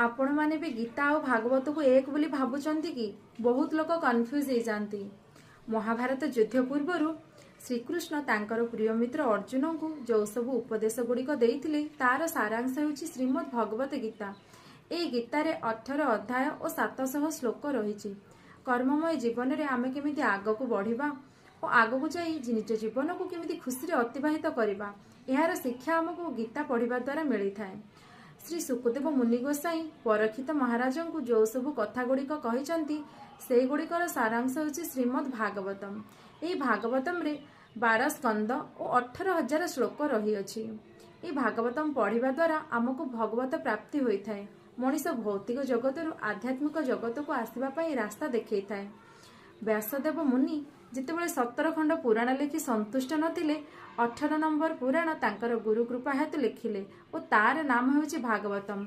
आपण माने भी गीता और भागवत को एक बोली भावुचंती कि बहुत लोग कन्फ्यूज हो जाती। महाभारत युद्ध पूर्व श्रीकृष्ण तांकर प्रिय मित्र अर्जुन को जो सब उपदेश गुड़िक देइथिले तार सारांश होछि श्रीमद् भगवत गीता। ए गीतारे 18 अध्याय और 700 श्लोक रही। कर्ममय जीवन में आमे केमिति आगको बढ़िबा और आगको जाई निज जीवन को केमिति खुशी अतिबाहित करबा यार शिक्षा आमको गीता पढ़िबा द्वारा मिली थाए। श्री सुखदेव मुनि गोसाई परीक्षित महाराज को जो सब कथा गुड़िक कहते से गुड़िकर सारांश होछि श्रीमद् भागवतम। यह भागवतम रे 12 स्कंद और 18,000 श्लोक रही अछि। यह भागवतम पढ़िबा द्वारा आमको भगवत प्राप्ति होता है। मनीष भौतिक जगत आध्यात्मिक जगत को आसवा रास्ता देखई थाए। व्यासदेव मुनि जितेबाला 17 खंड पुराण लिखि संतुष्ट नथिले 18 नंबर पुराण तांकर गुरु कृपा हेतु लिखिले और तार नाम होछि भागवतम